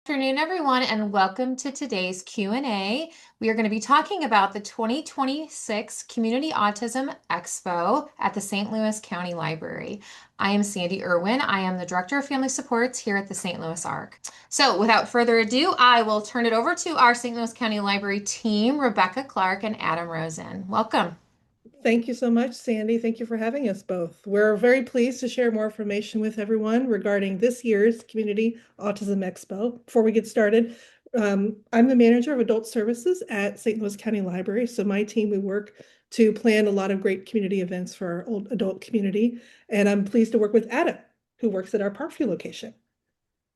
Afternoon, everyone, and welcome to today's Q&A. We are going to be talking about the 2026 Community Autism Expo at the St. Louis County Library. I am Sandy Irwin. I am the Director of Family Supports here at the St. Louis ARC. So without further ado, I will turn it over to our St. Louis County Library team, Rebecca Clark and Adam Rosen. Welcome. Thank you so much, Sandy. Thank you for having us both. We're very pleased to share more information with everyone regarding this year's Community Autism Expo. Before we get started, I'm the manager of adult services at St. Louis County Library. So my team, we work to plan a lot of great community events for our old adult community. And I'm pleased to work with Adam, who works at our Parkview location.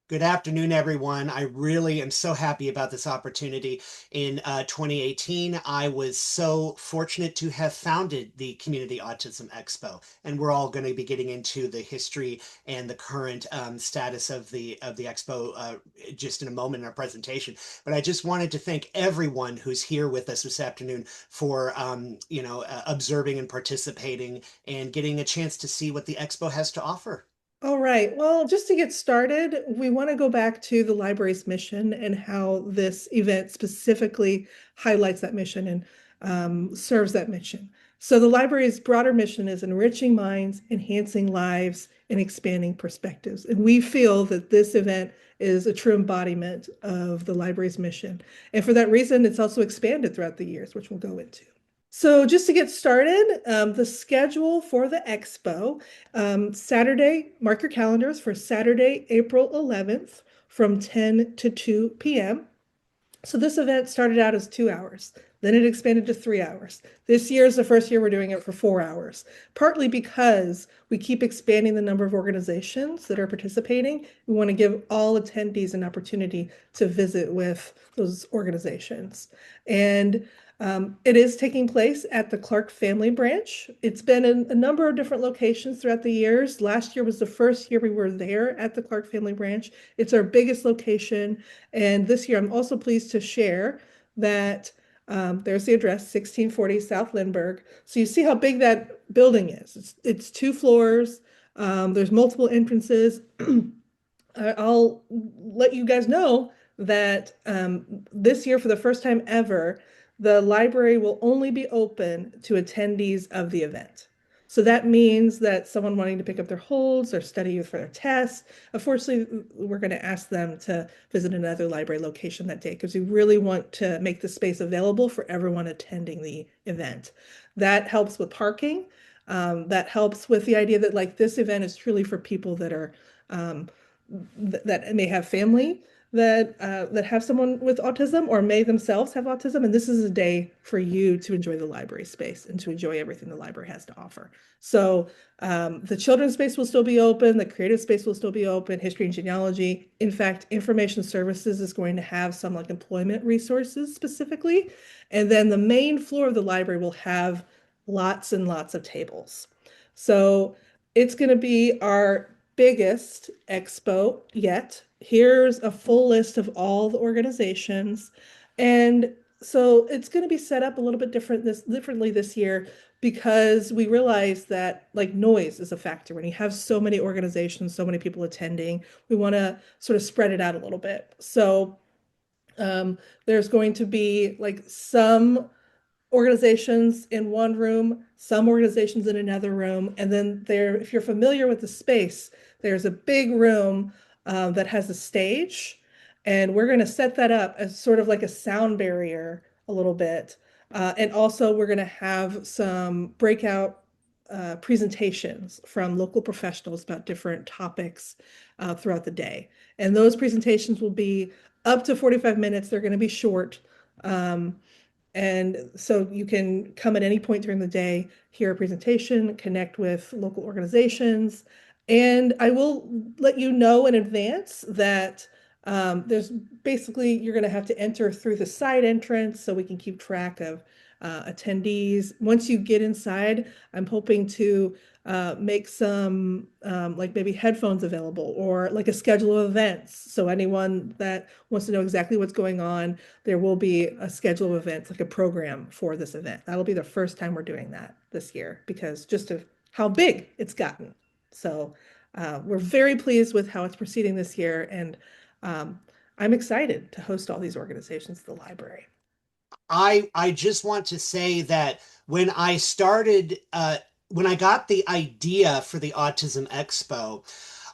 Good afternoon, everyone. I really am so happy about this opportunity. In 2018, I was so fortunate to have founded the Community Autism Expo, and we're all going to be getting into the history and the current status of the expo just in a moment in our presentation. But I just wanted to thank everyone who's here with us this afternoon for observing and participating and getting a chance to see what the expo has to offer. All right. Well, just to get started, we want to go back to the library's mission and how this event specifically highlights that mission and serves that mission. So the library's broader mission is enriching minds, enhancing lives, and expanding perspectives. And we feel that this event is a true embodiment of the library's mission. And for that reason, it's also expanded throughout the years, which we'll go into. So just to get started, the schedule for the expo, Saturday, mark your calendars for Saturday, April 11th from 10 to 2 p.m. So this event started out as 2 hours, then it expanded to 3 hours. This year is the first year we're doing it for 4 hours, partly because we keep expanding the number of organizations that are participating. We want to give all attendees an opportunity to visit with those organizations. And it is taking place at the Clark Family Branch. It's been in a number of different locations throughout the years. Last year was the first year we were there at the Clark Family Branch. It's our biggest location. And this year, I'm also pleased to share that there's the address, 1640 South Lindbergh. So you see how big that building is. It's 2 floors. There's multiple entrances. I'll let you guys know that this year, for the first time ever, the library will only be open to attendees of the event. So that means that someone wanting to pick up their holds or study for their tests, unfortunately, we're going to ask them to visit another library location that day because we really want to make the space available for everyone attending the event. That helps with parking. That helps with the idea that like this event is truly for people that are that may have family that have someone with autism or may themselves have autism. And this is a day for you to enjoy the library space and to enjoy everything the library has to offer. So the children's space will still be open. The creative space will still be open, history and genealogy. In fact, information services is going to have some like employment resources specifically. And then the main floor of the library will have lots and lots of tables. So it's going to be our biggest expo yet. Here's a full list of all the organizations. And so it's going to be set up a little bit differently this year because we realize that like noise is a factor. When you have so many organizations, so many people attending, we want to sort of spread it out a little bit. So there's going to be like some organizations in one room, some organizations in another room. And then there, if you're familiar with the space, there's a big room that has a stage. And we're going to set that up as sort of like a sound barrier a little bit. And also we're going to have some breakout presentations from local professionals about different topics throughout the day. And those presentations will be up to 45 minutes. They're going to be short. And so you can come at any point during the day, hear a presentation, connect with local organizations. And I will let you know in advance that there's basically, you're going to have to enter through the side entrance so we can keep track of attendees. Once you get inside, I'm hoping to make some like maybe headphones available or like a schedule of events. So anyone that wants to know exactly what's going on, there will be a schedule of events, like a program for this event. That'll be the first time we're doing that this year because just of how big it's gotten. So we're very pleased with how it's proceeding this year. And I'm excited to host all these organizations at the library. I just want to say that when I started, when I got the idea for the Autism Expo,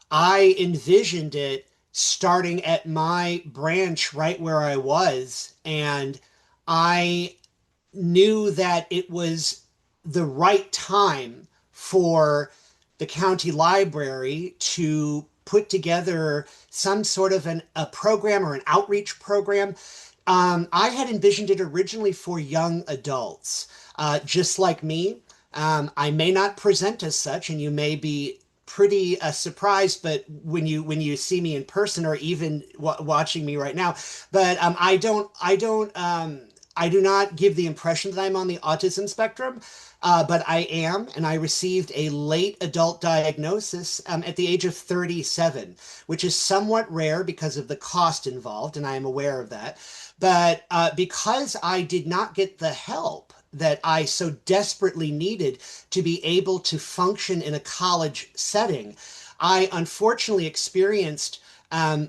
I envisioned it starting at my branch right where I was, and I knew that it was the right time for the county library to put together some sort of a program or an outreach program. I had envisioned it originally for young adults, just like me. I may not present as such, and you may be pretty surprised, but when you see me in person, or even watching me right now, but I do not give the impression that I'm on the autism spectrum, but I am, and I received a late adult diagnosis at the age of 37, which is somewhat rare because of the cost involved, and I am aware of that. But because I did not get the help that I so desperately needed to be able to function in a college setting, I unfortunately experienced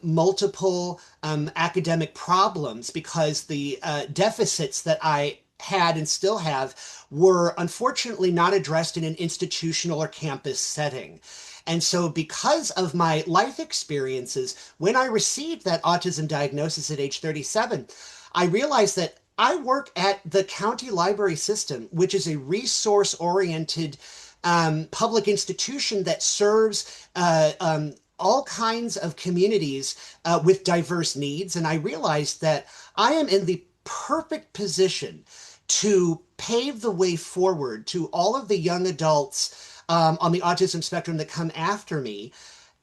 multiple academic problems because the deficits that I had and still have were unfortunately not addressed in an institutional or campus setting. And so, because of my life experiences, when I received that autism diagnosis at age 37, I realized that I work at the county library system, which is a resource oriented public institution that serves all kinds of communities with diverse needs. And I realized that I am in the perfect position to pave the way forward to all of the young adults on the autism spectrum that come after me.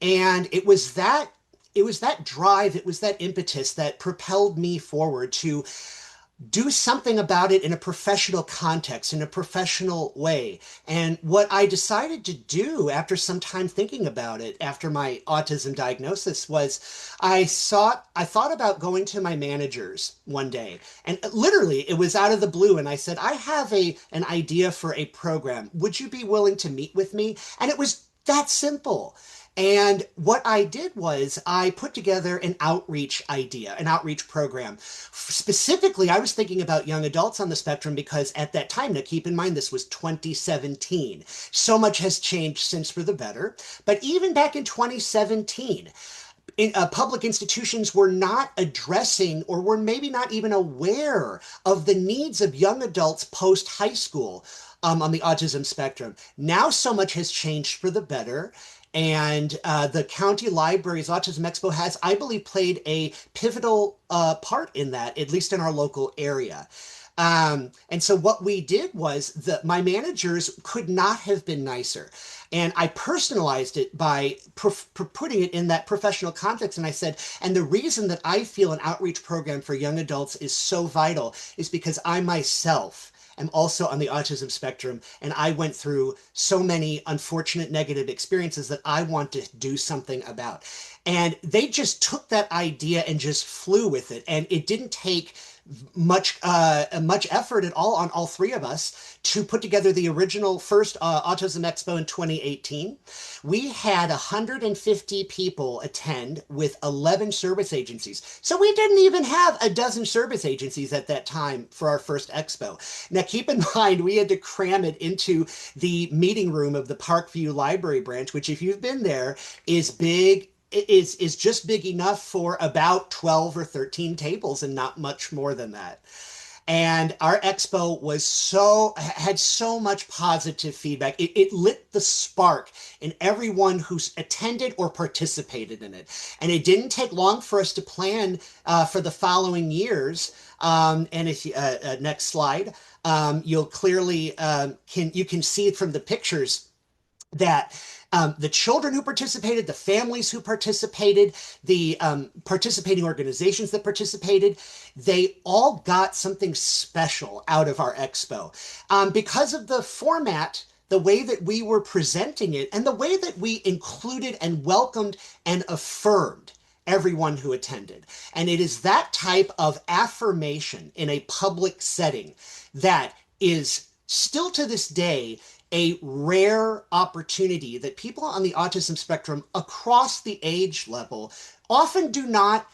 And it was that drive, it was that impetus that propelled me forward to do something about it in a professional context, in a professional way. And what I decided to do after some time thinking about it, after my autism diagnosis, was I thought about going to my managers one day. And literally, it was out of the blue. And I said, I have an idea for a program. Would you be willing to meet with me? And it was that simple. And what I did was I put together an outreach idea, an outreach program. Specifically, I was thinking about young adults on the spectrum because at that time, now keep in mind, this was 2017. So much has changed since for the better. But even back in 2017, public institutions were not addressing, or were maybe not even aware of, the needs of young adults post high school on the autism spectrum. Now, so much has changed for the better. And the county library's Autism Expo has, I believe, played a pivotal part in that, at least in our local area. And so what we did was that my managers could not have been nicer. And I personalized it by putting it in that professional context. And I said, and the reason that I feel an outreach program for young adults is so vital is because I myself am also on the autism spectrum, and I went through so many unfortunate negative experiences that I want to do something about. And they just took that idea and just flew with it. And it didn't take much effort at all on all three of us to put together the original first Autism Expo in 2018. We had 150 people attend with 11 service agencies. So we didn't even have a dozen service agencies at that time for our first expo. Now, keep in mind, we had to cram it into the meeting room of the Parkview Library branch, which, if you've been there, is big, is just big enough for about 12 or 13 tables and not much more than that. And our expo had so much positive feedback. It lit the spark in everyone who's attended or participated in it. And it didn't take long for us to plan for the following years. And if next slide, you'll clearly you can see it from the pictures that the children who participated, the families who participated, the participating organizations that participated, they all got something special out of our expo because of the format, the way that we were presenting it, and the way that we included and welcomed and affirmed everyone who attended. And it is that type of affirmation in a public setting that is still to this day a rare opportunity that people on the autism spectrum across the age level often do not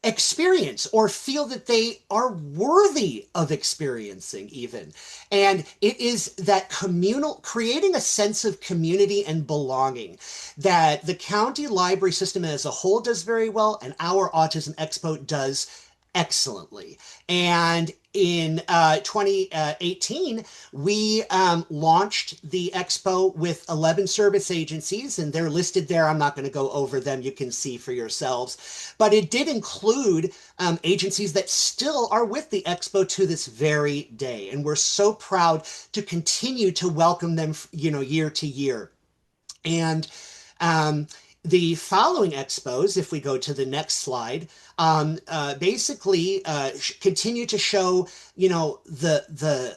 experience or feel that they are worthy of experiencing even. And it is that communal, creating a sense of community and belonging that the county library system as a whole does very well, and our Autism Expo does excellently. And in 2018, we launched the expo with 11 service agencies, and they're listed there. I'm not going to go over them. You can see for yourselves. But it did include agencies that still are with the expo to this very day. And we're so proud to continue to welcome them, year to year. And um, the following expos, if we go to the next slide, basically continue to show, the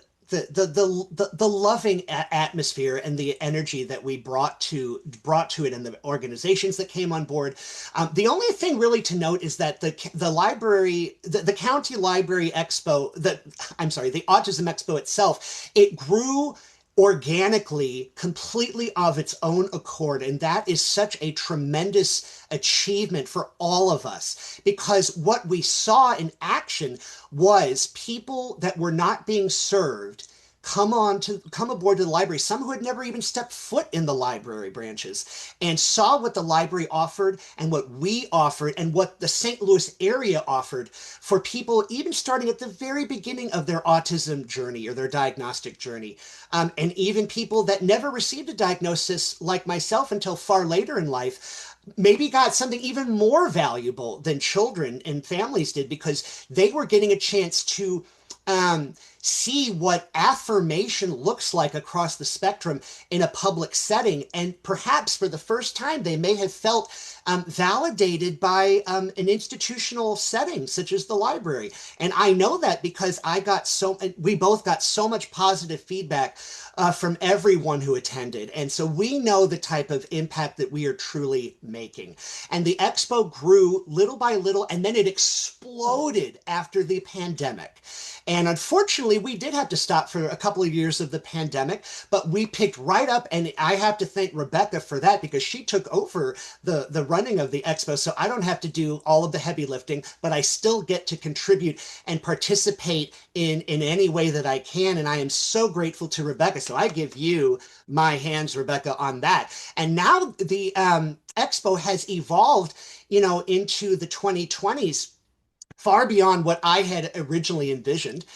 loving atmosphere and the energy that we brought to it, and the organizations that came on board. The only thing really to note is that the library, the county library expo, the Autism Expo itself, it grew organically, completely of its own accord. And that is such a tremendous achievement for all of us, because what we saw in action was people that were not being served come aboard to the library, some who had never even stepped foot in the library branches, and saw what the library offered and what we offered and what the St. Louis area offered for people even starting at the very beginning of their autism journey or their diagnostic journey. And even people that never received a diagnosis like myself until far later in life maybe got something even more valuable than children and families did, because they were getting a chance to see what affirmation looks like across the spectrum in a public setting. And perhaps for the first time, they may have felt validated by an institutional setting such as the library. And I know that because we both got so much positive feedback from everyone who attended. And so we know the type of impact that we are truly making. And the expo grew little by little, and then it exploded after the pandemic. And unfortunately, we did have to stop for a couple of years of the pandemic, but we picked right up, and I have to thank Rebecca for that, because she took over the running of the expo, so I don't have to do all of the heavy lifting, but I still get to contribute and participate in any way that I can, and I am so grateful to Rebecca. So I give you my hands, Rebecca, on that. And now the expo has evolved, into the 2020s, far beyond what I had originally envisioned.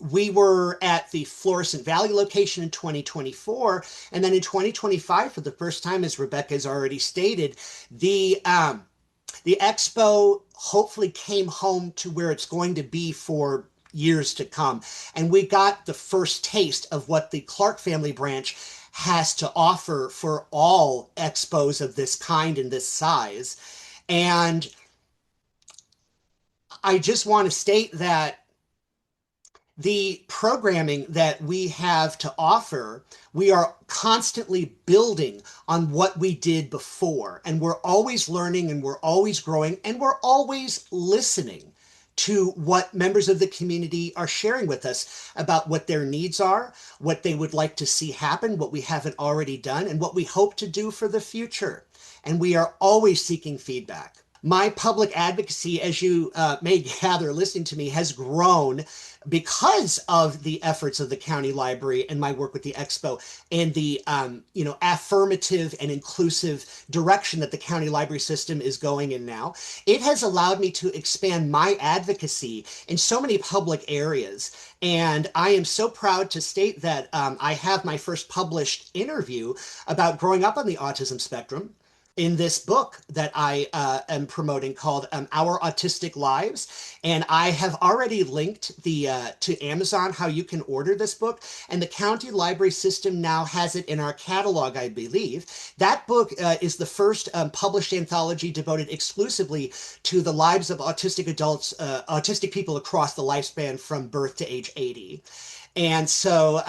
We were at the Florissant Valley location in 2024. And then in 2025, for the first time, as Rebecca has already stated, the expo hopefully came home to where it's going to be for years to come. And we got the first taste of what the Clark family branch has to offer for all expos of this kind and this size. And I just want to state that the programming that we have to offer, we are constantly building on what we did before. And we're always learning, and we're always growing, and we're always listening to what members of the community are sharing with us about what their needs are, what they would like to see happen, what we haven't already done, and what we hope to do for the future. And we are always seeking feedback. My public advocacy, as you may gather listening to me, has grown because of the efforts of the county library and my work with the expo, and the affirmative and inclusive direction that the county library system is going in now. It has allowed me to expand my advocacy in so many public areas. And I am so proud to state that I have my first published interview about growing up on the autism spectrum in this book that I am promoting, called Our Autistic Lives. And I have already linked to Amazon how you can order this book. And the county library system now has it in our catalog, I believe. That book is the first published anthology devoted exclusively to the lives of autistic adults, autistic people across the lifespan from birth to age 80. And so,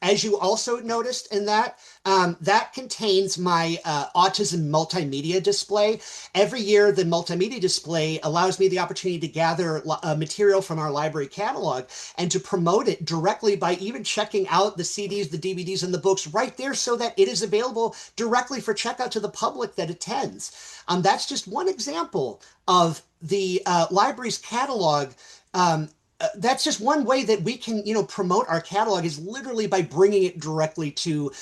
as you also noticed in that, that contains my autism multimedia display. Every year, the multimedia display allows me the opportunity to gather material from our library catalog and to promote it directly by even checking out the CDs, the DVDs, and the books right there so that it is available directly for checkout to the public that attends. That's just one example of the library's catalog. Um, that's just one way that we can, promote our catalog is literally by bringing it directly to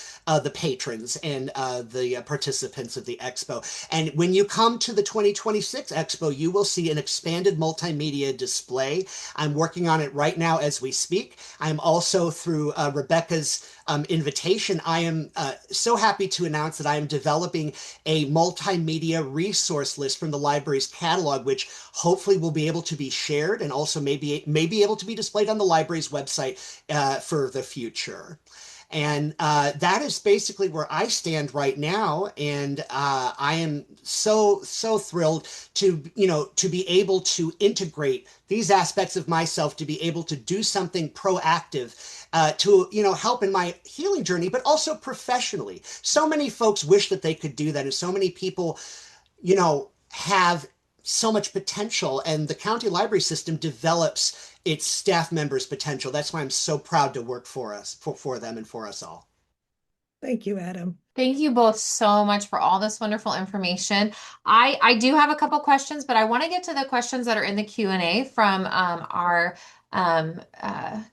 the patrons and the participants of the expo. And when you come to the 2026 expo, you will see an expanded multimedia display. I'm working on it right now as we speak. I'm also through Rebecca's invitation. I am so happy to announce that I am developing a multimedia resource list from the library's catalog, which hopefully will be able to be shared and also may be able to be displayed on the library's website for the future. And that is basically where I stand right now. And I am so thrilled to, to be able to integrate these aspects of myself, to be able to do something proactive to, help in my healing journey, but also professionally. So many folks wish that they could do that. And so many people, have so much potential, and the county library system develops its staff members' potential. That's why I'm so proud to work for us, for them and for us all. Thank you, Adam. Thank you both so much for all this wonderful information. I do have a couple questions, but I want to get to the questions that are in the Q&A from our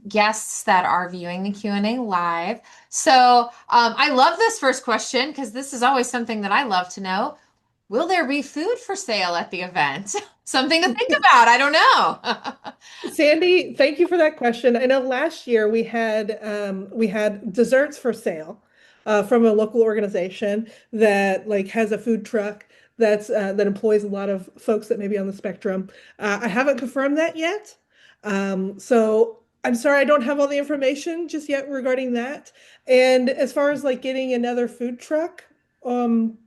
guests that are viewing the Q&A live. So I love this first question because this is always something that I love to know. Will there be food for sale at the event? Something to think about. I don't know. Sandy, thank you for that question. I know last year we had desserts for sale from a local organization that like has a food truck that employs a lot of folks that may be on the spectrum. I haven't confirmed that yet. So I'm sorry I don't have all the information just yet regarding that. And as far as like getting another food truck, um,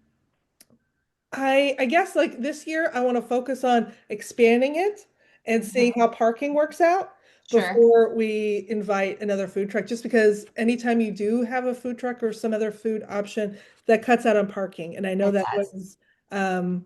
I guess like this year I want to focus on expanding it and seeing Mhm. how parking works out Sure. before we invite another food truck. Just because anytime you do have a food truck or some other food option, that cuts out on parking. And I know It does. um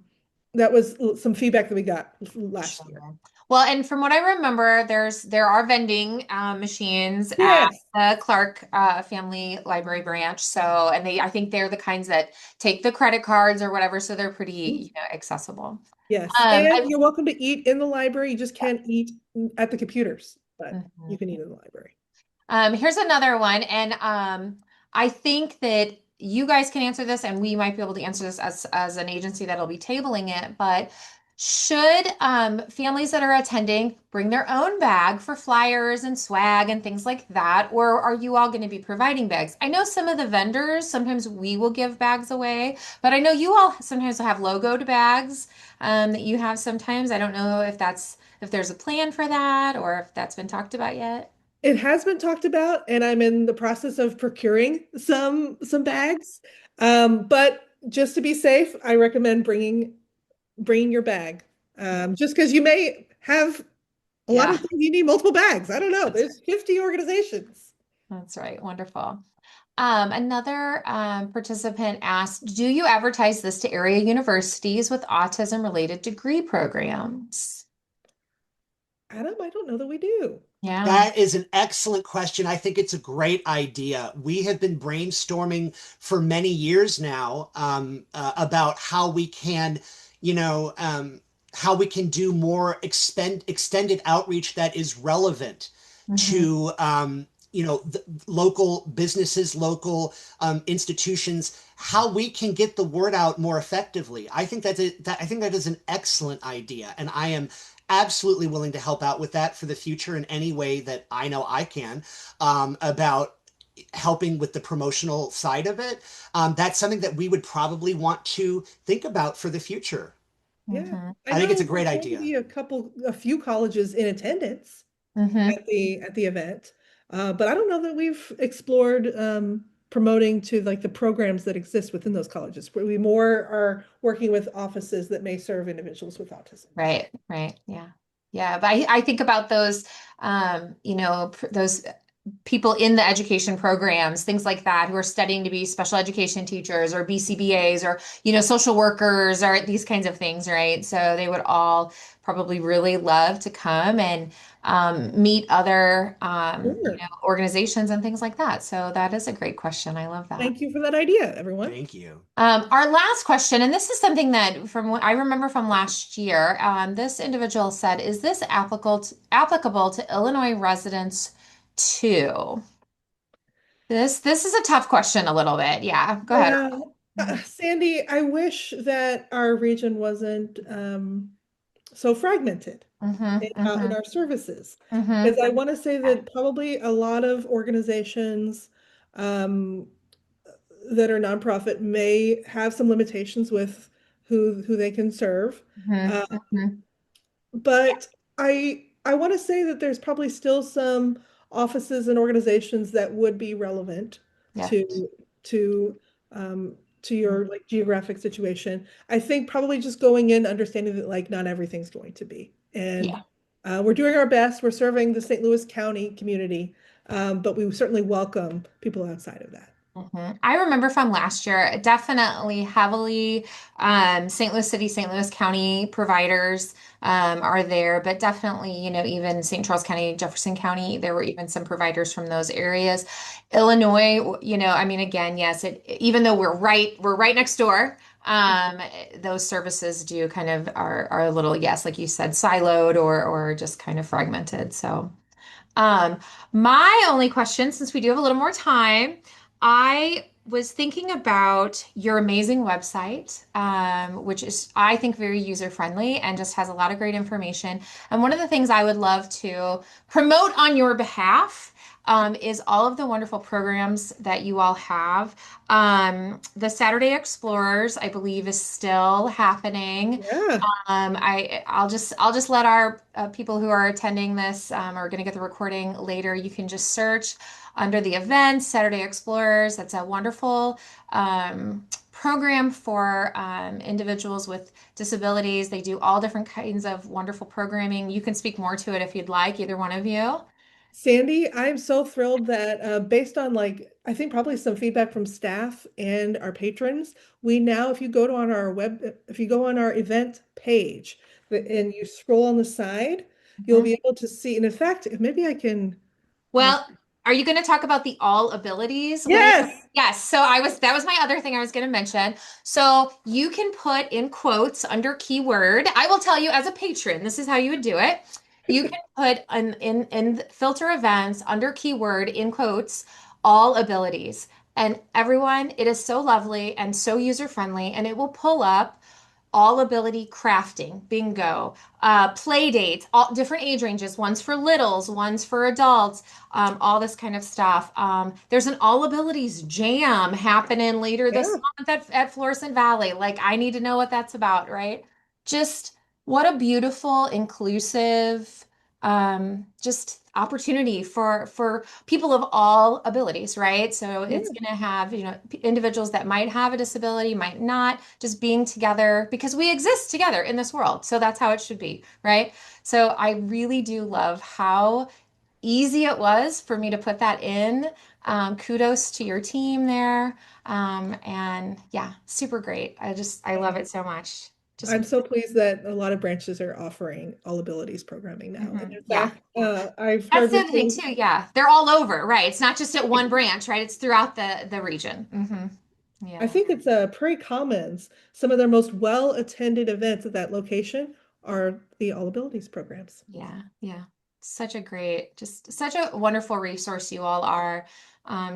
that was some feedback that we got last year. Sure. Well, and from what I remember, there are vending machines at Yes. the Clark Family Library branch. So, and I think they're the kinds that take the credit cards or whatever, so they're pretty, accessible. Yes. I And you're welcome to eat in the library. You just can't eat at the computers, but you can Mhm. eat in the library. Here's another one, and I think that you guys can answer this, and we might be able to answer this as an agency that'll be tabling it. But should families that are attending bring their own bag for flyers and swag and things like that, or are you all going to be providing bags? I know some of the vendors sometimes we will give bags away, but I know you all sometimes have logoed bags that you have sometimes. I don't know if there's a plan for that or if that's been talked about yet. It has been talked about, and I'm in the process of procuring some bags. But just to be safe, I recommend bringing your bag. Just because you may have a lot Yeah, of things you need multiple bags. I don't know. that's right. There's 50 organizations. That's right. Wonderful. Another participant asked, do you advertise this to area universities with autism related degree programs? Adam, I don't know that we do. Yeah. That is an excellent question. I think it's a great idea. We have been brainstorming for many years now about how we can, you know, um, how we can do more extended outreach that is relevant Hmm. to, local businesses, local institutions, how we can get the word out more effectively. I think that is an excellent idea, and I am absolutely willing to help out with that for the future in any way that I know I can about helping with the promotional side of it. That's something that we would probably want to think about for the future. Yeah. Hmm. I I think it's know a great there's going to idea. be a few colleges in attendance Hmm. at the event. But I don't know that we've explored promoting to like the programs that exist within those colleges. Where we more are working with offices that may serve individuals with autism. Right, right. Yeah. Yeah. But I think about those, those people in the education programs, things like that, who are studying to be special education teachers or BCBAs or, social workers or these kinds of things, right? So they would all probably really love to come and meet other, Sure. organizations and things like that. So that is a great question. I love that. Thank you for that idea, everyone. Thank you. Our last question, and this is something that from what I remember from last year, this individual said, "Is this applicable to Illinois residents too?" This is a tough question a little bit. Yeah, go ahead. Yeah. Mm-hmm. Sandy, I wish that our region wasn't so fragmented Mm-hmm. in Mm-hmm. our services. Mm-hmm. Because I want to say that probably a lot of organizations um, that are nonprofit may have some limitations with who they can serve. Mm-hmm. Uh, Mm-hmm. but I want to say that there's probably still some offices and organizations that would be relevant Yes. to to to your like geographic situation. I think probably just going in understanding that like not everything's going to be. And Yeah. we're doing our best. We're serving the St. Louis County community, but we certainly welcome people outside of that. I remember from last year, definitely heavily St. Louis City, St. Louis County providers are there, but definitely, even St. Charles County, Jefferson County, there were even some providers from those areas. Illinois, I mean, again, yes, even though we're right next door, those services do kind of are a little, yes, like you said, siloed or just kind of fragmented. So. Um, my only question, since we do have a little more time, I was thinking about your amazing website, which is, I think, very user-friendly and just has a lot of great information. And one of the things I would love to promote on your behalf is all of the wonderful programs that you all have. The Saturday Explorers, I believe, is still happening. Yeah. I'll just let our people who are attending this are going to get the recording later. You can just search under the events Saturday Explorers. That's a wonderful program for individuals with disabilities. They do all different kinds of wonderful programming. You can speak more to it if you'd like, either one of you. Sandy, I'm so thrilled that based on like I think probably some feedback from staff and our patrons, we now if you go to on our web if you go on our event page and you scroll on the side, you'll Mhm. be able to see. And in fact, maybe I can. Uh, Well, are you going to talk about the all abilities link? yes. Yes. So that was my other thing I was going to mention. So you can put in quotes under keyword. I will tell you as a patron, this is how you would do it. You can put in filter events under keyword in quotes, all abilities. And everyone, it is so lovely and so user friendly, and it will pull up all ability crafting, bingo, play dates, all different age ranges, one's for littles, one's for adults, all this kind of stuff. There's an all abilities jam happening later this Yeah. month at Florissant Valley. Like, I need to know what that's about, right? Just what a beautiful, inclusive, just opportunity for people of all abilities, right? So it's Yeah. going to have, individuals that might have a disability, might not, just being together because we exist together in this world. So that's how it should be, right? So I really do love how easy it was for me to put that in. Kudos to your team there. And yeah, super great. I love it so much. Just I'm so pleased that a lot of branches are offering all abilities programming now. And in yeah. fact, I've That's heard the other thing reports. too. Yeah, they're all over, right? It's not just at one branch, right? It's throughout the region. I Yeah, think it's Prairie Commons. Some of their most well-attended events at that location are the All Abilities programs. yeah, yeah. Just such a wonderful resource you all are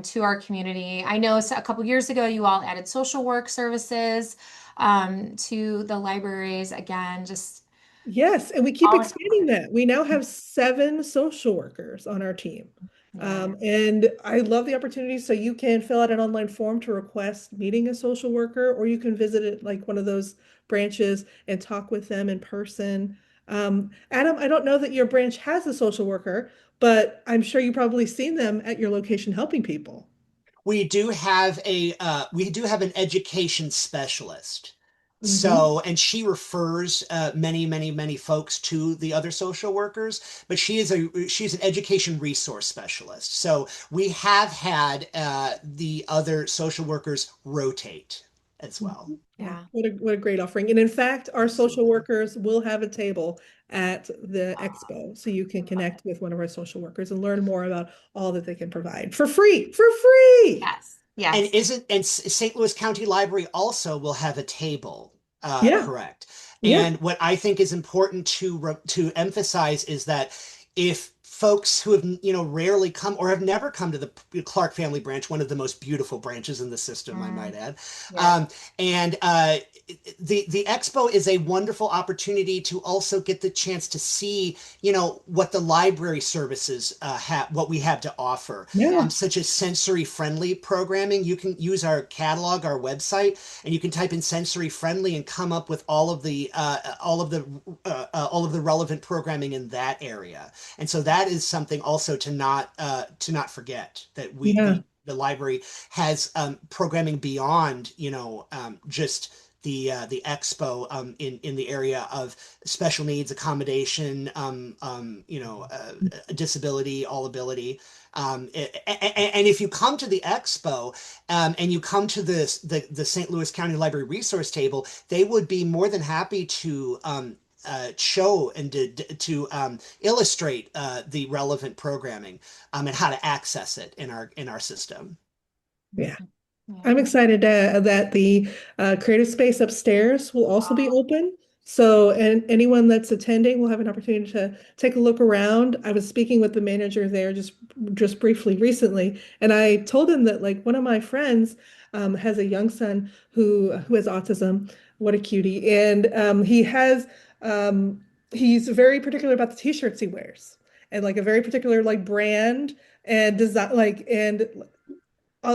to our community. I know a couple years ago you all added social work services to the libraries. Again, just Yes, and we keep all expanding that. We now have 7 social workers on our team. yeah. And I love the opportunity. So you can fill out an online form to request meeting a social worker, or you can visit it like one of those branches and talk with them in person. Adam, I don't know that your branch has a social worker, but I'm sure you've probably seen them at your location helping people. We do have an education specialist. Hmm. So, and she refers many folks to the other social workers, but she's an education resource specialist. So we have had the other social workers rotate as well. Yeah, Yeah. what a great offering. And in fact, our social Absolutely. workers will have a table at the expo. So you can I love connect it. with one of our social workers and learn more about all that they can provide for free, for free. Yes. Yes. St. Louis County Library also will have a table, Yeah, correct? yeah, And what I think is important to emphasize is that if folks who have rarely come or have never come to the Clark Family Branch, one of the most beautiful branches in the system, I might Mm, add, yes. um, and the expo is a wonderful opportunity to also get the chance to see what the library services have, what we have to offer, yeah, such as sensory friendly programming. You can use our catalog, our website, and you can type in sensory friendly and come up with all of the relevant programming in that area. And so that is something also to not forget that yeah. the library has programming beyond just the expo in the area of special needs accommodation, disability, all ability. And if you come to the expo and you come to the St. Louis County Library Resource Table, they would be more than happy to show and to illustrate the relevant programming and how to access it in our system. Yeah. Mhm. I'm Yeah. excited that the creative space upstairs will also be open. So, and anyone that's attending will have an opportunity to take a look around. I was speaking with the manager there just briefly recently, and I told him that like one of my friends has a young son who has autism. What a cutie! And um, he's very particular about the t-shirts he wears, and like a very particular like brand and design and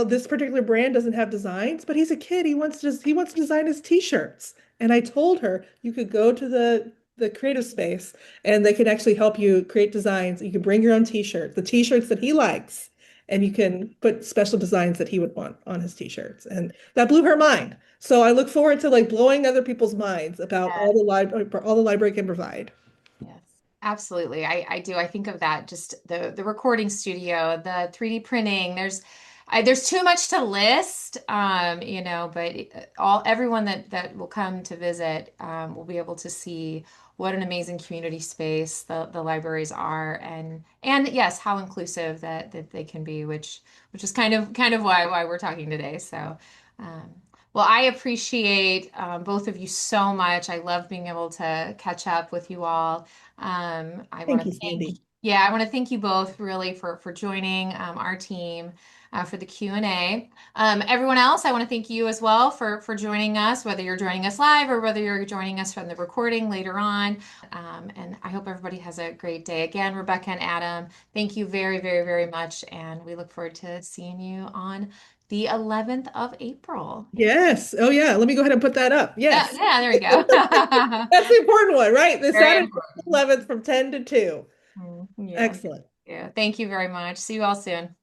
this particular brand doesn't have designs, but he's a kid. He wants to design his t-shirts. And I told her you could go to the creative space and they can actually help you create designs. You can bring your own t-shirts, the t-shirts that he likes, and you can put special designs that he would want on his t-shirts. And that blew her mind. So I look forward to like blowing other people's minds about all the library can provide. Yes, absolutely. I do. I think of that just the recording studio, the 3D printing. There's too much to list, but all everyone that will come to visit will be able to see what an amazing community space the libraries are, and yes, how inclusive that they can be, which is kind of why we're talking today. So. Um, well, I appreciate both of you so much. I love being able to catch up with you all. I want Thank to you, thank, Sandy. yeah, I want to thank you both really for joining our team for the Q&A. Everyone else, I want to thank you as well for joining us, whether you're joining us live or whether you're joining us from the recording later on. And I hope everybody has a great day. Again, Rebecca and Adam, thank you very much, and we look forward to seeing you on the 11th of April. Yes. Oh yeah. Let me go ahead and put that up. Yeah, Yes. yeah, there we go. That's the important one, right? This Very Saturday, important. 11th from 10 to 2. Yeah. Excellent. Yeah. Thank you very much. See you all soon.